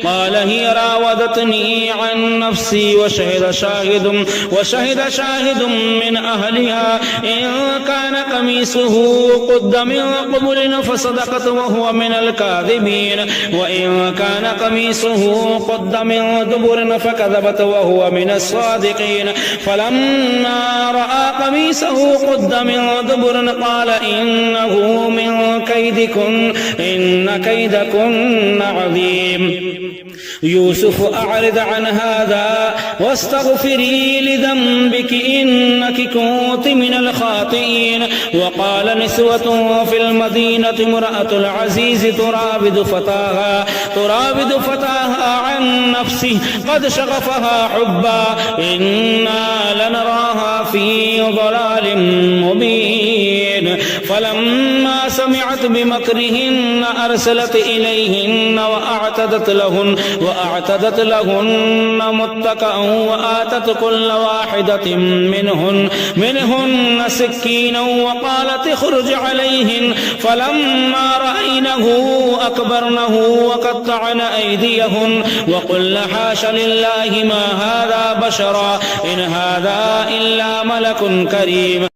قال هي راودتني عن نفسي وشهد شاهد من أهلها إن كان قميصه قد من قبل فصدقت وهو من الكاذبين وإن كان قميصه قد من دبر فكذبت وهو من الصادقين فلما رأى قميصه قد من دبر قال إنه من كيدكن إن كيدكن عظيم يوسف أعرض عن هذا واستغفري لذنبك إنك كنت من الخاطئين وقال نسوة في المدينة امرأة العزيز تراود فتاها عن نفسه قد شغفها حبا إنا لنراها في ضلال مبين فلما سمعت بمكرهن أرسلت إليهن وأعتدت لهن متكأ وآتت كل واحدة منهن سكينا وقالت اخرج عليهن فلما رأينه أكبرنه وقطعن أيديهن وقلن حاش لله ما هذا بشرا إن هذا إلا ملك كريم